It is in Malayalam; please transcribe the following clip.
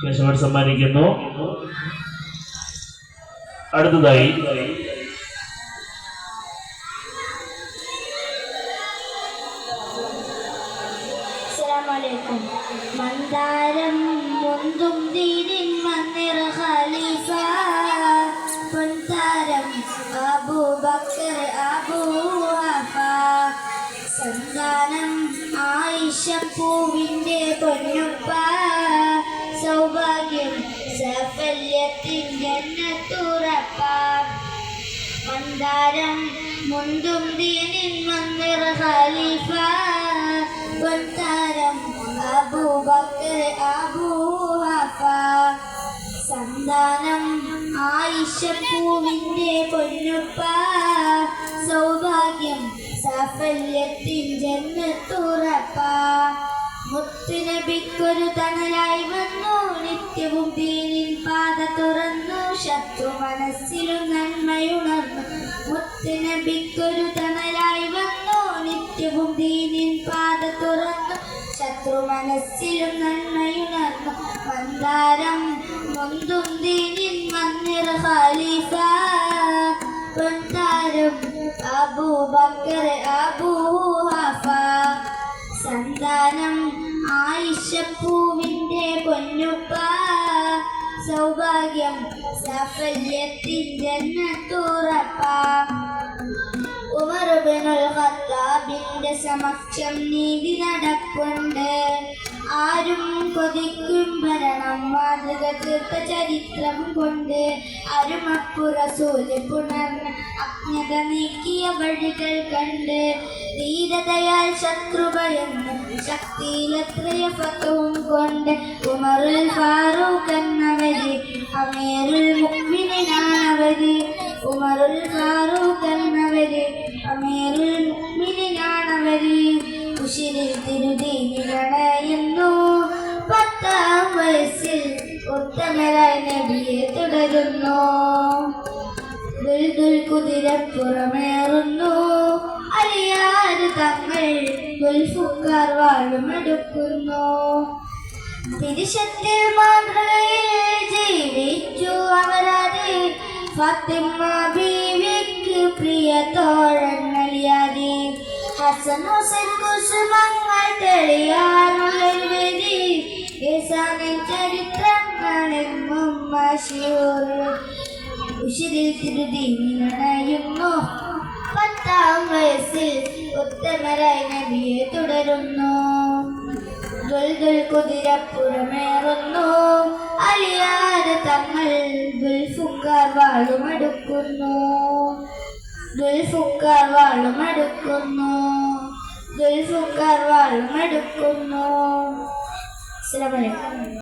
ശേഷം സമ്മാനിക്കുന്നു. അടുത്തതായി മന്ദാരം മുന്തും ദീനിൻ മന്ദിർ ഖലീഫ പൊൻതാരം അബൂബക്കർ അബൂ വഫ സന്താനം ആയിഷ പൂവിൻ്റെ പൊന്നുപ്പ സൗഭാഗ്യം സാഫല്യത്തിൻ ജന്നത്തുറപ്പ മന്ദാരം മുന്തും ദീനിൻ മന്ദിർ ഖലീഫ പൊൻതാരം അബൂബക്കർ അബൂ വഫ സന്താനം ആയിഷ പൂവിൻ്റെ പൊന്നുപ്പ സൗഭാഗ്യം സാഫല്യത്തിൻ ജന്നത്തുറപ്പ മുത്തുനബിക്കൊരു തണലായി വന്നു നിത്യവും ദീനിൻ പാത തുറന്നു ശത്രു മനസ്സിലും നന്മയുണർന്നു മുത്തുനബിക്കൊരു തണലായി വന്നു നിത്യവും ദീനിൻ പാത തുറന്നു ശത്രു മനസ്സിലും നന്മയുണർന്നു മന്ദാരം മുന്തും ദീനിൻ മന്ദിർ ഖലീഫ പൊൻതാരം അബൂബക്കർ അബൂ വഫ സന്താനം ആയിഷ പൂവിൻ്റെ പൊന്നുപ്പ സൗഭാഗ്യം സാഫല്യത്തിൻ ജന്നത്തുറപ്പ ഉമർ ഇബ്നുൽ ഖത്താബിന്റെ സമക്ഷം നീതി നടപ്പുണ്ട് ആരും കൊതിക്കും ഭരണം മാതൃക തീർത്ത ചരിത്രം കൊണ്ട് അരുമപ്പു റസൂല് പുണർന്ന് അജ്ഞത നീക്കിയ വഴികൾ കണ്ട് ധീരതയാൽ ശത്രു ഭയന്ന് ശക്തിയിലെത്രയ ഫതവും കൊണ്ട് ഉമറുൽ ഫാറൂഖ് എന്നവര് അമീറുൽ മുഅ്മിനീനാണവര് ഉമറുൽ ഫാറൂഖ് എന്നവര് അമീറുൽ മുഅ്മിനീനാണവര് ഉശിരിൽ തിരുദീനിലണയുന്നു 10-ാം വയസ്സിൽ ഉത്തമരായ നബിയെ തുടരുന്നു ദുൽദുൽ കുതിരപ്പുറമേറുന്നു അലിയാര് തങ്ങൾ ദുൽഫുക്കാർ വാളുമെടുക്കുന്നു തിരുശത്തിൽ മാതൃകയിൽ ജീവിച്ചു അവരാതെ ഫാത്തിമ ബീവിക്ക് പ്രിയ തോഴന്നലിയാതെ ഹസൻ ഹുസൈൻ കുസുമങ്ങൾ തെളിയാനുള്ളൊരു വേദി ഏസാനിൻ ചരിത്രങ്ങളെങ്ങും മശൂർ ഉശിരിൽ തിരുദീനിലണയുന്നു 10-ാം വയസ്സിൽ ഉത്തമരായ നബിയെ തുടരുന്നു ദുൽദുൽ കുതിരപ്പുറമേറുന്നു അലിയാര് തങ്ങൾ ദുൽഫുക്കാർ വാളുമെടുക്കുന്നു ദുൽഫുക്കാർ വാളുമെടുക്കുന്നു ദുൽഫുക്കാർ വാളുമെടുക്കുന്നു. അസ്സലാമു അലൈക്കും.